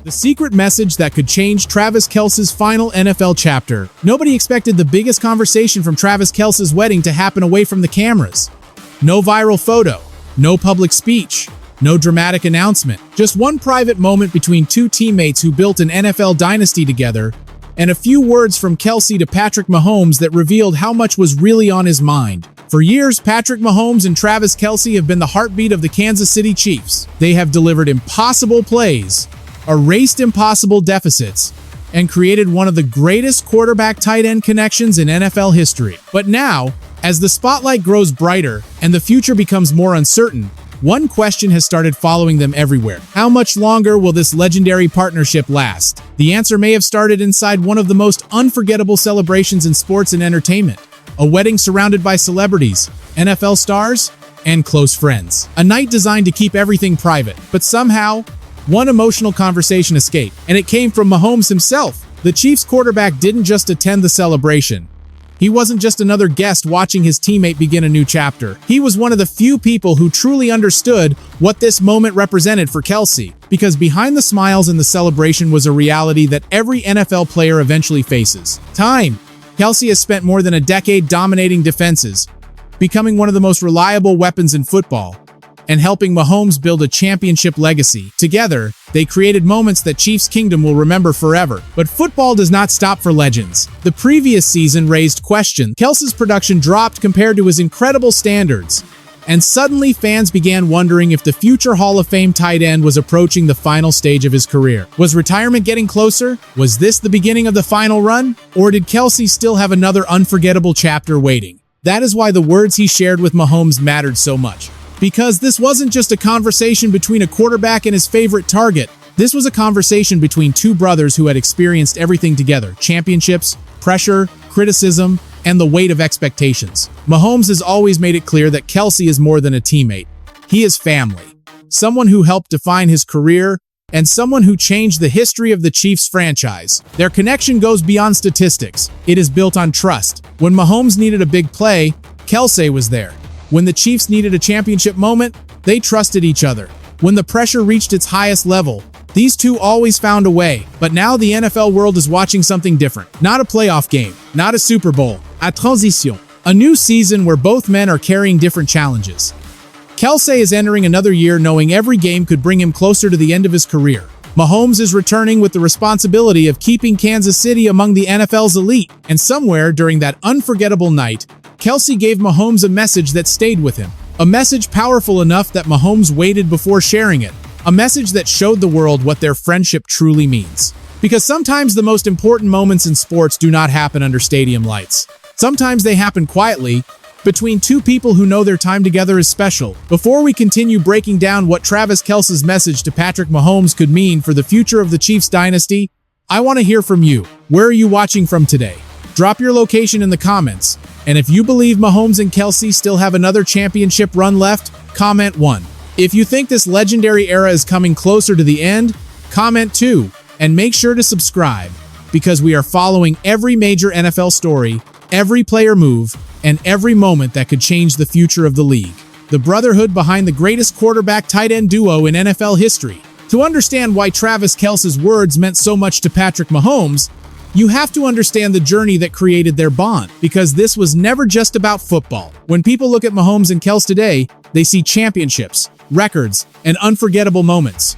The secret message that could change Travis Kelce's final NFL chapter. Nobody expected the biggest conversation from Travis Kelce's wedding to happen away from the cameras. No viral photo, no public speech, no dramatic announcement. Just one private moment between two teammates who built an NFL dynasty together, and a few words from Kelce to Patrick Mahomes that revealed how much was really on his mind. For years, Patrick Mahomes and Travis Kelce have been the heartbeat of the Kansas City Chiefs. They have delivered impossible plays, erased impossible deficits, and created one of the greatest quarterback-tight end connections in NFL history. But now, as the spotlight grows brighter and the future becomes more uncertain, one question has started following them everywhere. How much longer will this legendary partnership last? The answer may have started inside one of the most unforgettable celebrations in sports and entertainment. A wedding surrounded by celebrities, NFL stars, and close friends. A night designed to keep everything private, but somehow, one emotional conversation escaped, and it came from Mahomes himself. The Chiefs quarterback didn't just attend the celebration. He wasn't just another guest watching his teammate begin a new chapter. He was one of the few people who truly understood what this moment represented for Kelce, because behind the smiles and the celebration was a reality that every NFL player eventually faces. Time. Kelce has spent more than a decade dominating defenses, becoming one of the most reliable weapons in football, and helping Mahomes build a championship legacy. Together, they created moments that Chiefs Kingdom will remember forever. But football does not stop for legends. The previous season raised questions. Kelce's production dropped compared to his incredible standards, and suddenly fans began wondering if the future Hall of Fame tight end was approaching the final stage of his career. Was retirement getting closer? Was this the beginning of the final run? Or did Kelce still have another unforgettable chapter waiting? That is why the words he shared with Mahomes mattered so much. Because this wasn't just a conversation between a quarterback and his favorite target. This was a conversation between two brothers who had experienced everything together: championships, pressure, criticism, and the weight of expectations. Mahomes has always made it clear that Kelce is more than a teammate. He is family, someone who helped define his career, and someone who changed the history of the Chiefs franchise. Their connection goes beyond statistics. It is built on trust. When Mahomes needed a big play, Kelce was there. When the Chiefs needed a championship moment, they trusted each other. When the pressure reached its highest level, these two always found a way. But now the NFL world is watching something different. Not a playoff game, not a Super Bowl, a transition. A new season where both men are carrying different challenges. Kelce is entering another year knowing every game could bring him closer to the end of his career. Mahomes is returning with the responsibility of keeping Kansas City among the NFL's elite. And somewhere during that unforgettable night, Kelce gave Mahomes a message that stayed with him. A message powerful enough that Mahomes waited before sharing it. A message that showed the world what their friendship truly means. Because sometimes the most important moments in sports do not happen under stadium lights. Sometimes they happen quietly, between two people who know their time together is special. Before we continue breaking down what Travis Kelce's message to Patrick Mahomes could mean for the future of the Chiefs dynasty, I want to hear from you. Where are you watching from today? Drop your location in the comments. And if you believe Mahomes and Kelce still have another championship run left, comment 1. If you think this legendary era is coming closer to the end, comment 2. And make sure to subscribe, because we are following every major NFL story, every player move, and every moment that could change the future of the league. The brotherhood behind the greatest quarterback-tight end duo in NFL history. To understand why Travis Kelce's words meant so much to Patrick Mahomes, you have to understand the journey that created their bond, because this was never just about football. When people look at Mahomes and Kelce today, they see championships, records, and unforgettable moments.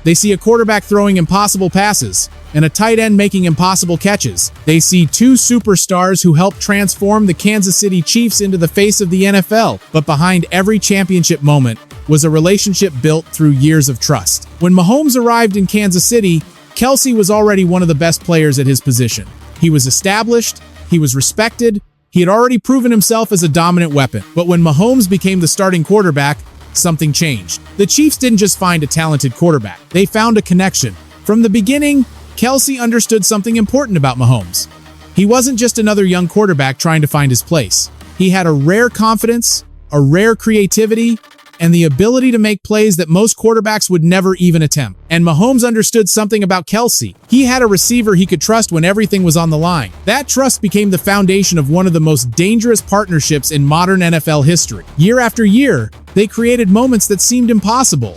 They see a quarterback throwing impossible passes, and a tight end making impossible catches. They see two superstars who helped transform the Kansas City Chiefs into the face of the NFL. But behind every championship moment was a relationship built through years of trust. When Mahomes arrived in Kansas City, Kelce was already one of the best players at his position. He was established, he was respected, he had already proven himself as a dominant weapon. But when Mahomes became the starting quarterback, something changed. The Chiefs didn't just find a talented quarterback, they found a connection. From the beginning, Kelce understood something important about Mahomes. He wasn't just another young quarterback trying to find his place. He had a rare confidence, a rare creativity, and the ability to make plays that most quarterbacks would never even attempt. And Mahomes understood something about Kelce. He had a receiver he could trust when everything was on the line. That trust became the foundation of one of the most dangerous partnerships in modern NFL history. Year after year, they created moments that seemed impossible.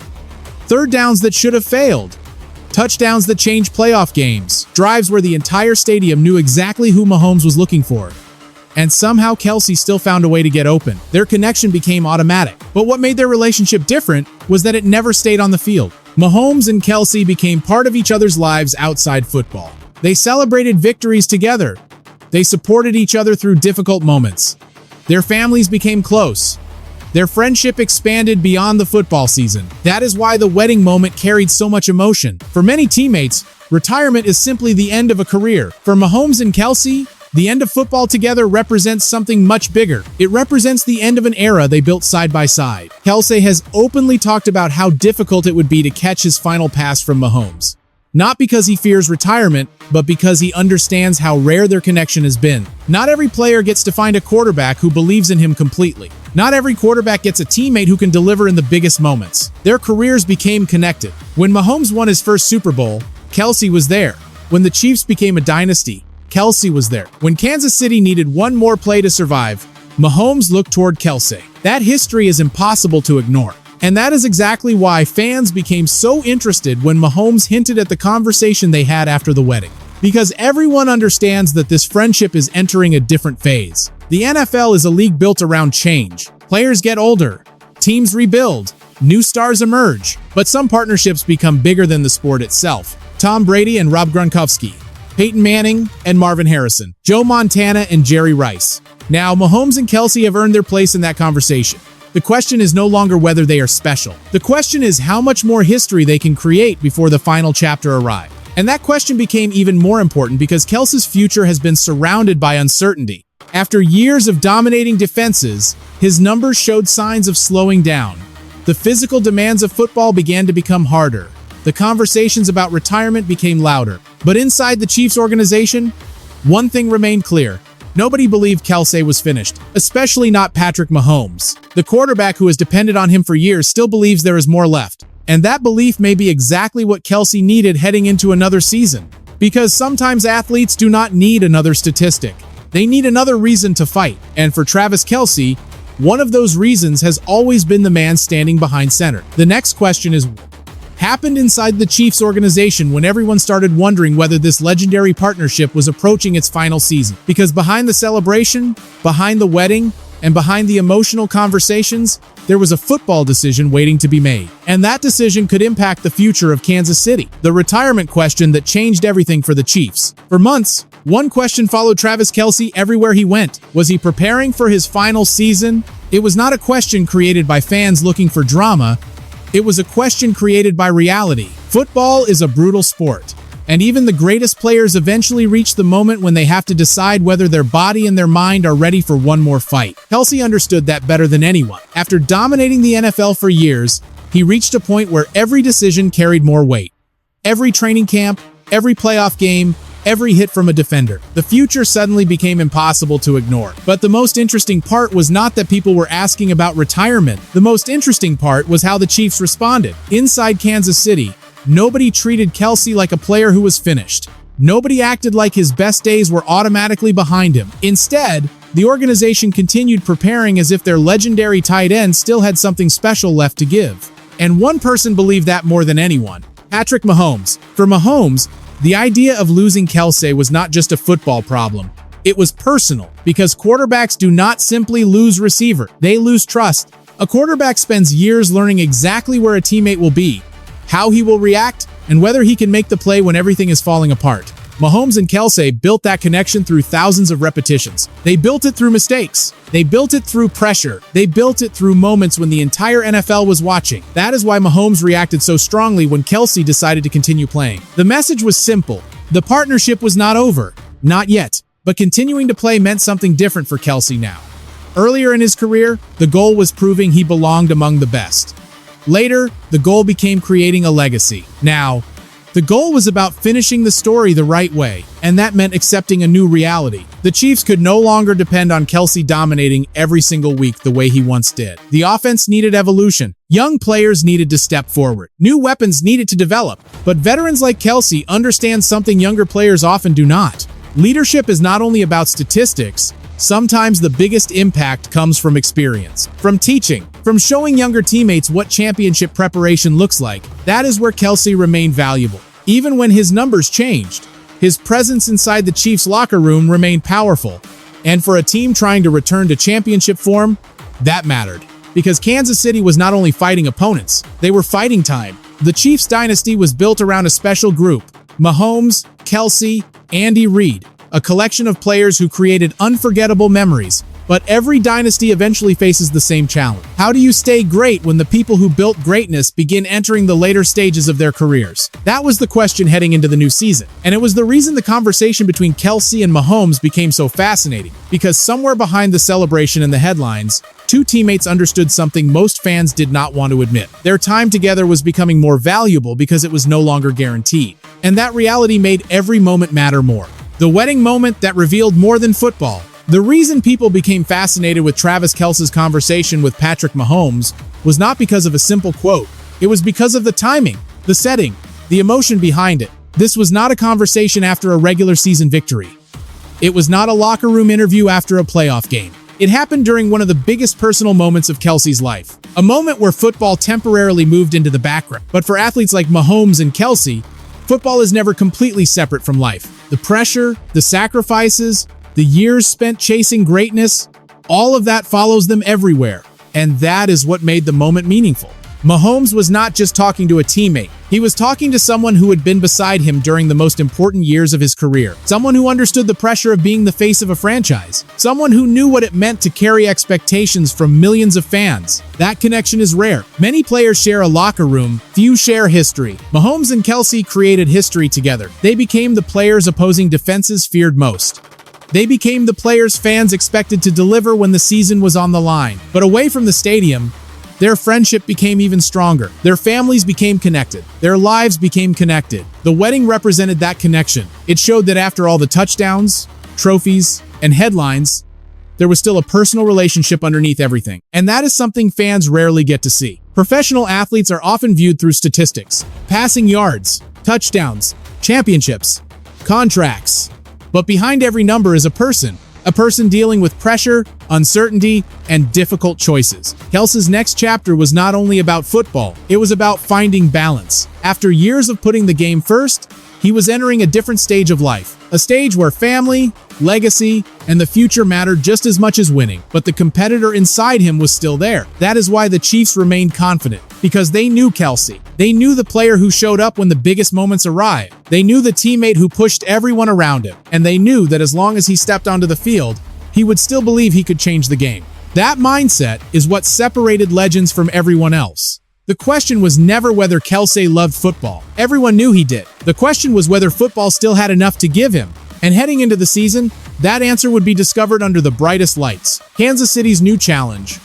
Third downs that should have failed. touchdowns that changed playoff games, drives where the entire stadium knew exactly who Mahomes was looking for. And somehow Kelce still found a way to get open. Their connection became automatic. But what made their relationship different was that it never stayed on the field. Mahomes and Kelce became part of each other's lives outside football. They celebrated victories together. They supported each other through difficult moments. Their families became close. Their friendship expanded beyond the football season. That is why the wedding moment carried so much emotion. For many teammates, retirement is simply the end of a career. For Mahomes and Kelce, the end of football together represents something much bigger. It represents the end of an era they built side by side. Kelce has openly talked about how difficult it would be to catch his final pass from Mahomes. Not because he fears retirement, but because he understands how rare their connection has been. Not every player gets to find a quarterback who believes in him completely. Not every quarterback gets a teammate who can deliver in the biggest moments. Their careers became connected. When Mahomes won his first Super Bowl, Kelce was there. When the Chiefs became a dynasty, Kelce was there. When Kansas City needed one more play to survive, Mahomes looked toward Kelce. That history is impossible to ignore. And that is exactly why fans became so interested when Mahomes hinted at the conversation they had after the wedding. Because everyone understands that this friendship is entering a different phase. The NFL is a league built around change. Players get older, teams rebuild, new stars emerge. But some partnerships become bigger than the sport itself. Tom Brady and Rob Gronkowski, Peyton Manning and Marvin Harrison, Joe Montana and Jerry Rice. Now, Mahomes and Kelce have earned their place in that conversation. The question is no longer whether they are special. The question is how much more history they can create before the final chapter arrives. And that question became even more important because Kelce's future has been surrounded by uncertainty. After years of dominating defenses, his numbers showed signs of slowing down. The physical demands of football began to become harder. The conversations about retirement became louder. But inside the Chiefs organization, one thing remained clear. Nobody believed Kelce was finished, especially not Patrick Mahomes. The quarterback who has depended on him for years still believes there is more left. And that belief may be exactly what Kelce needed heading into another season. Because sometimes athletes do not need another statistic. They need another reason to fight. And for Travis Kelce, one of those reasons has always been the man standing behind center. The next question is, happened inside the Chiefs organization when everyone started wondering whether this legendary partnership was approaching its final season. Because behind the celebration, behind the wedding, and behind the emotional conversations, there was a football decision waiting to be made. And that decision could impact the future of Kansas City. The retirement question that changed everything for the Chiefs. For months, one question followed Travis Kelce everywhere he went. Was he preparing for his final season? It was not a question created by fans looking for drama. It was a question created by reality. Football is a brutal sport, and even the greatest players eventually reach the moment when they have to decide whether their body and their mind are ready for one more fight. Kelce understood that better than anyone. After dominating the NFL for years, he reached a point where every decision carried more weight. Every training camp, every playoff game, every hit from a defender. The future suddenly became impossible to ignore. But the most interesting part was not that people were asking about retirement. The most interesting part was how the Chiefs responded. Inside Kansas City, nobody treated Kelce like a player who was finished. Nobody acted like his best days were automatically behind him. Instead, the organization continued preparing as if their legendary tight end still had something special left to give. And one person believed that more than anyone: Patrick Mahomes. For Mahomes, the idea of losing Kelce was not just a football problem. It was personal, because quarterbacks do not simply lose receiver, they lose trust. A quarterback spends years learning exactly where a teammate will be, how he will react, and whether he can make the play when everything is falling apart. Mahomes and Kelce built that connection through thousands of repetitions. They built it through mistakes. They built it through pressure. They built it through moments when the entire NFL was watching. That is why Mahomes reacted so strongly when Kelce decided to continue playing. The message was simple. The partnership was not over. Not yet. But continuing to play meant something different for Kelce now. Earlier in his career, the goal was proving he belonged among the best. Later, the goal became creating a legacy. Now, the goal was about finishing the story the right way, and that meant accepting a new reality. The Chiefs could no longer depend on Kelce dominating every single week the way he once did. The offense needed evolution. Young players needed to step forward. New weapons needed to develop. But veterans like Kelce understand something younger players often do not. Leadership is not only about statistics. Sometimes the biggest impact comes from experience, from teaching, from showing younger teammates what championship preparation looks like. That is where Kelce remained valuable. Even when his numbers changed, his presence inside the Chiefs' locker room remained powerful. And for a team trying to return to championship form, that mattered. Because Kansas City was not only fighting opponents, they were fighting time. The Chiefs dynasty was built around a special group: Mahomes, Kelce, Andy Reid, a collection of players who created unforgettable memories. But every dynasty eventually faces the same challenge. How do you stay great when the people who built greatness begin entering the later stages of their careers? That was the question heading into the new season. And it was the reason the conversation between Kelce and Mahomes became so fascinating. Because somewhere behind the celebration and the headlines, two teammates understood something most fans did not want to admit. Their time together was becoming more valuable because it was no longer guaranteed. And that reality made every moment matter more. The wedding moment that revealed more than football. The reason people became fascinated with Travis Kelce's conversation with Patrick Mahomes was not because of a simple quote. It was because of the timing, the setting, the emotion behind it. This was not a conversation after a regular season victory. It was not a locker room interview after a playoff game. It happened during one of the biggest personal moments of Kelce's life. A moment where football temporarily moved into the background. But for athletes like Mahomes and Kelce, football is never completely separate from life. The pressure, the sacrifices, the years spent chasing greatness, all of that follows them everywhere. And that is what made the moment meaningful. Mahomes was not just talking to a teammate. He was talking to someone who had been beside him during the most important years of his career. Someone who understood the pressure of being the face of a franchise. Someone who knew what it meant to carry expectations from millions of fans. That connection is rare. Many players share a locker room, few share history. Mahomes and Kelce created history together. They became the players opposing defenses feared most. They became the players fans expected to deliver when the season was on the line. But away from the stadium, their friendship became even stronger. Their families became connected. Their lives became connected. The wedding represented that connection. It showed that after all the touchdowns, trophies, and headlines, there was still a personal relationship underneath everything. And that is something fans rarely get to see. Professional athletes are often viewed through statistics: passing yards, touchdowns, championships, contracts. But behind every number is a person dealing with pressure, uncertainty, and difficult choices. Kelce's next chapter was not only about football, it was about finding balance. After years of putting the game first, he was entering a different stage of life. A stage where family, legacy, and the future mattered just as much as winning. But the competitor inside him was still there. That is why the Chiefs remained confident. Because they knew Kelce. They knew the player who showed up when the biggest moments arrived. They knew the teammate who pushed everyone around him. And they knew that as long as he stepped onto the field, he would still believe he could change the game. That mindset is what separated legends from everyone else. The question was never whether Kelce loved football. Everyone knew he did. The question was whether football still had enough to give him. And heading into the season, that answer would be discovered under the brightest lights. Kansas City's new challenge: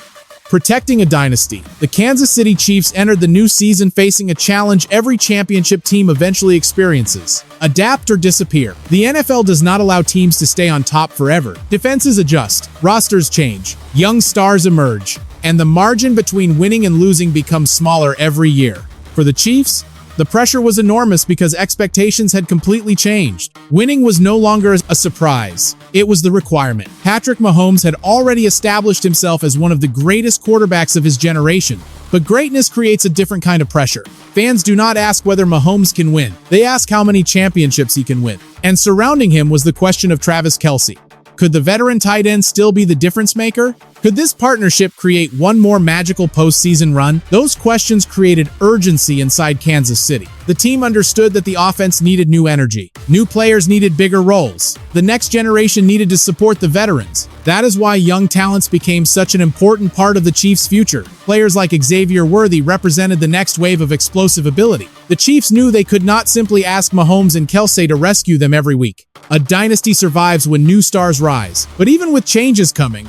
protecting a dynasty. The Kansas City Chiefs entered the new season facing a challenge every championship team eventually experiences: adapt or disappear. The NFL does not allow teams to stay on top forever. Defenses adjust, rosters change, young stars emerge, and the margin between winning and losing becomes smaller every year. For the Chiefs, the pressure was enormous because expectations had completely changed. Winning was no longer a surprise. It was the requirement. Patrick Mahomes had already established himself as one of the greatest quarterbacks of his generation. But greatness creates a different kind of pressure. Fans do not ask whether Mahomes can win. They ask how many championships he can win. And surrounding him was the question of Travis Kelce. Could the veteran tight end still be the difference maker? Could this partnership create one more magical postseason run? Those questions created urgency inside Kansas City. The team understood that the offense needed new energy. New players needed bigger roles. The next generation needed to support the veterans. That is why young talents became such an important part of the Chiefs' future. Players like Xavier Worthy represented the next wave of explosive ability. The Chiefs knew they could not simply ask Mahomes and Kelce to rescue them every week. A dynasty survives when new stars rise. But even with changes coming,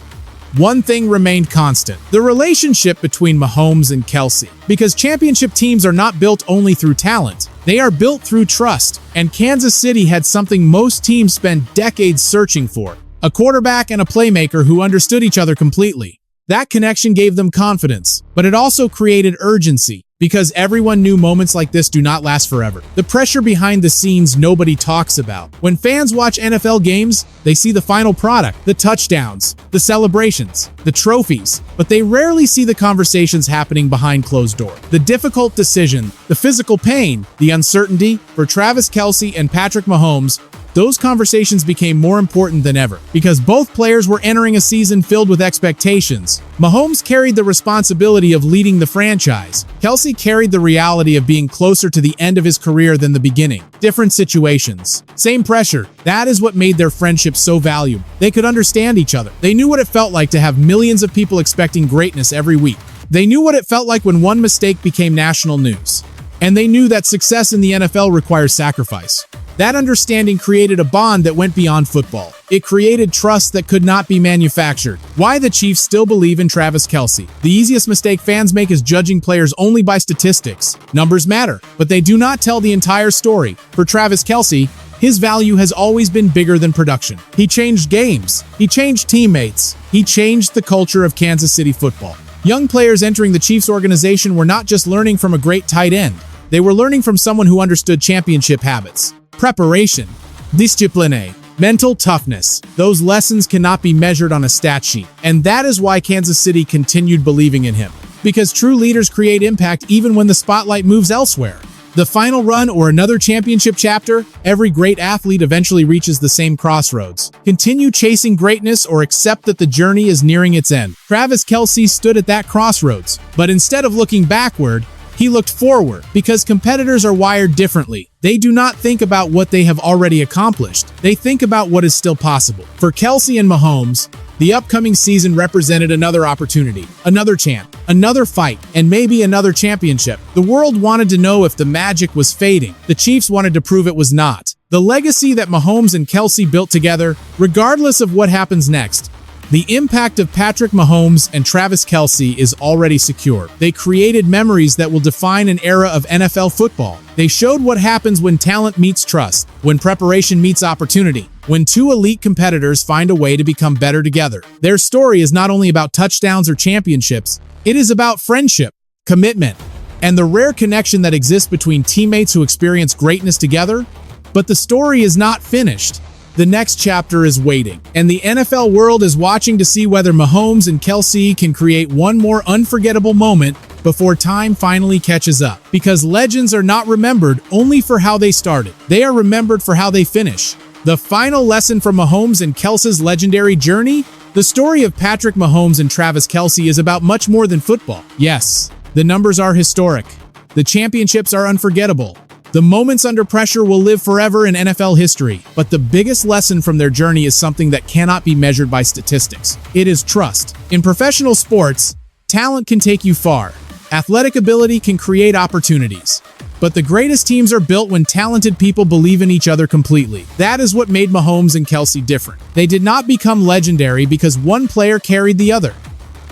one thing remained constant: the relationship between Mahomes and Kelce. Because championship teams are not built only through talent, they are built through trust. And Kansas City had something most teams spend decades searching for: a quarterback and a playmaker who understood each other completely. That connection gave them confidence, but it also created urgency. Because everyone knew moments like this do not last forever. The pressure behind the scenes nobody talks about. When fans watch NFL games, they see the final product, the touchdowns, the celebrations, the trophies, but they rarely see the conversations happening behind closed doors. The difficult decision, the physical pain, the uncertainty. For Travis Kelce and Patrick Mahomes, those conversations became more important than ever because both players were entering a season filled with expectations. Mahomes carried the responsibility of leading the franchise. Kelce carried the reality of being closer to the end of his career than the beginning. Different situations, same pressure. That is what made their friendship so valuable. They could understand each other. They knew what it felt like to have millions of people expecting greatness every week. They knew what it felt like when one mistake became national news. And they knew that success in the NFL requires sacrifice. That understanding created a bond that went beyond football. It created trust that could not be manufactured. Why the Chiefs still believe in Travis Kelce. The easiest mistake fans make is judging players only by statistics. Numbers matter, but they do not tell the entire story. For Travis Kelce, his value has always been bigger than production. He changed games. He changed teammates. He changed the culture of Kansas City football. Young players entering the Chiefs organization were not just learning from a great tight end. They were learning from someone who understood championship habits. Preparation, discipline, mental toughness. Those lessons cannot be measured on a stat sheet. And that is why Kansas City continued believing in him. Because true leaders create impact even when the spotlight moves elsewhere. The final run or another championship chapter, every great athlete eventually reaches the same crossroads. Continue chasing greatness or accept that the journey is nearing its end. Travis Kelce stood at that crossroads, but instead of looking backward, he looked forward because competitors are wired differently. They do not think about what they have already accomplished. They think about what is still possible. For Kelce and Mahomes, the upcoming season represented another opportunity, another champ, another fight, and maybe another championship. The world wanted to know if the magic was fading. The Chiefs wanted to prove it was not. The legacy that Mahomes and Kelce built together, regardless of what happens next, the impact of Patrick Mahomes and Travis Kelce is already secure. They created memories that will define an era of NFL football. They showed what happens when talent meets trust, when preparation meets opportunity, when two elite competitors find a way to become better together. Their story is not only about touchdowns or championships, it is about friendship, commitment, and the rare connection that exists between teammates who experience greatness together. But the story is not finished. The next chapter is waiting, and the NFL world is watching to see whether Mahomes and Kelce can create one more unforgettable moment before time finally catches up. Because legends are not remembered only for how they started. They are remembered for how they finish. The final lesson from Mahomes and Kelce's legendary journey? The story of Patrick Mahomes and Travis Kelce is about much more than football. Yes, the numbers are historic. The championships are unforgettable. The moments under pressure will live forever in NFL history, but the biggest lesson from their journey is something that cannot be measured by statistics. It is trust. In professional sports, talent can take you far. Athletic ability can create opportunities. But the greatest teams are built when talented people believe in each other completely. That is what made Mahomes and Kelce different. They did not become legendary because one player carried the other.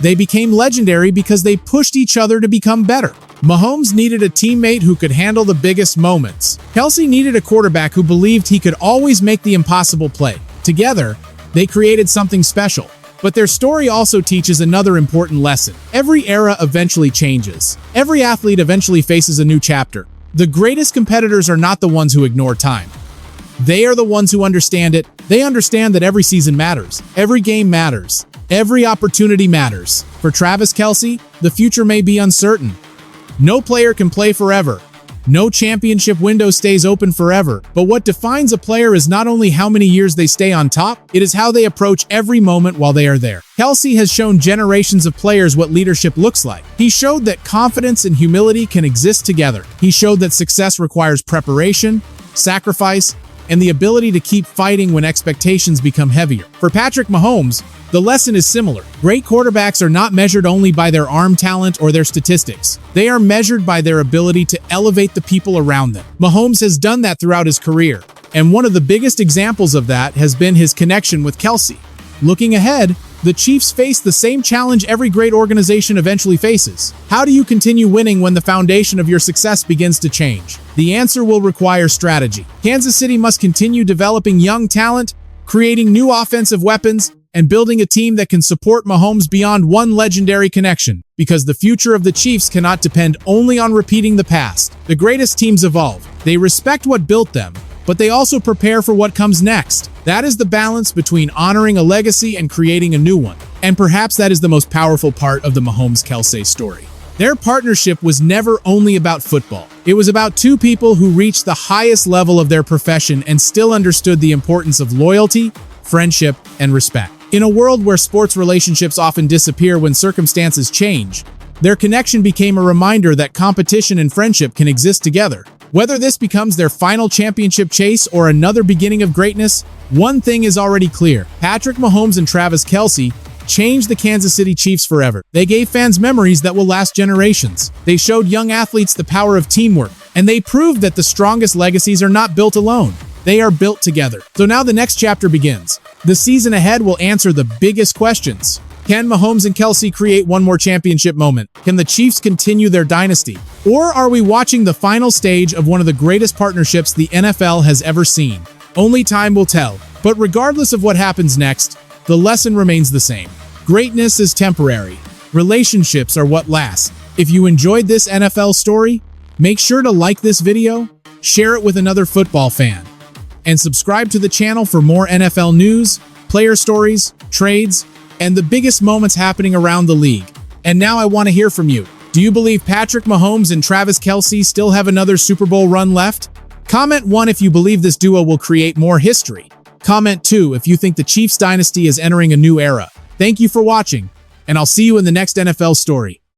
They became legendary because they pushed each other to become better. Mahomes needed a teammate who could handle the biggest moments. Kelce needed a quarterback who believed he could always make the impossible play. Together, they created something special. But their story also teaches another important lesson. Every era eventually changes. Every athlete eventually faces a new chapter. The greatest competitors are not the ones who ignore time. They are the ones who understand it. They understand that every season matters. Every game matters. Every opportunity matters. For Travis Kelce, the future may be uncertain. No player can play forever. No championship window stays open forever. But what defines a player is not only how many years they stay on top, it is how they approach every moment while they are there. Kelce has shown generations of players what leadership looks like. He showed that confidence and humility can exist together. He showed that success requires preparation, sacrifice, and the ability to keep fighting when expectations become heavier. For Patrick Mahomes, the lesson is similar. Great quarterbacks are not measured only by their arm talent or their statistics. They are measured by their ability to elevate the people around them. Mahomes has done that throughout his career, and one of the biggest examples of that has been his connection with Kelce. Looking ahead, the Chiefs face the same challenge every great organization eventually faces. How do you continue winning when the foundation of your success begins to change? The answer will require strategy. Kansas City must continue developing young talent, creating new offensive weapons, and building a team that can support Mahomes beyond one legendary connection, because the future of the Chiefs cannot depend only on repeating the past. The greatest teams evolve. They respect what built them, but they also prepare for what comes next. That is the balance between honoring a legacy and creating a new one. And perhaps that is the most powerful part of the Mahomes-Kelce story. Their partnership was never only about football. It was about two people who reached the highest level of their profession and still understood the importance of loyalty, friendship, and respect. In a world where sports relationships often disappear when circumstances change, their connection became a reminder that competition and friendship can exist together. Whether this becomes their final championship chase or another beginning of greatness, one thing is already clear. Patrick Mahomes and Travis Kelce changed the Kansas City Chiefs forever. They gave fans memories that will last generations. They showed young athletes the power of teamwork, and they proved that the strongest legacies are not built alone. They are built together. So now the next chapter begins. The season ahead will answer the biggest questions. Can Mahomes and Kelce create one more championship moment? Can the Chiefs continue their dynasty? Or are we watching the final stage of one of the greatest partnerships the NFL has ever seen? Only time will tell. But regardless of what happens next, the lesson remains the same. Greatness is temporary. Relationships are what last. If you enjoyed this NFL story, make sure to like this video, share it with another football fan, and subscribe to the channel for more NFL news, player stories, trades, and the biggest moments happening around the league. And now I want to hear from you. Do you believe Patrick Mahomes and Travis Kelce still have another Super Bowl run left? Comment 1 if you believe this duo will create more history. Comment 2 if you think the Chiefs dynasty is entering a new era. Thank you for watching, and I'll see you in the next NFL story.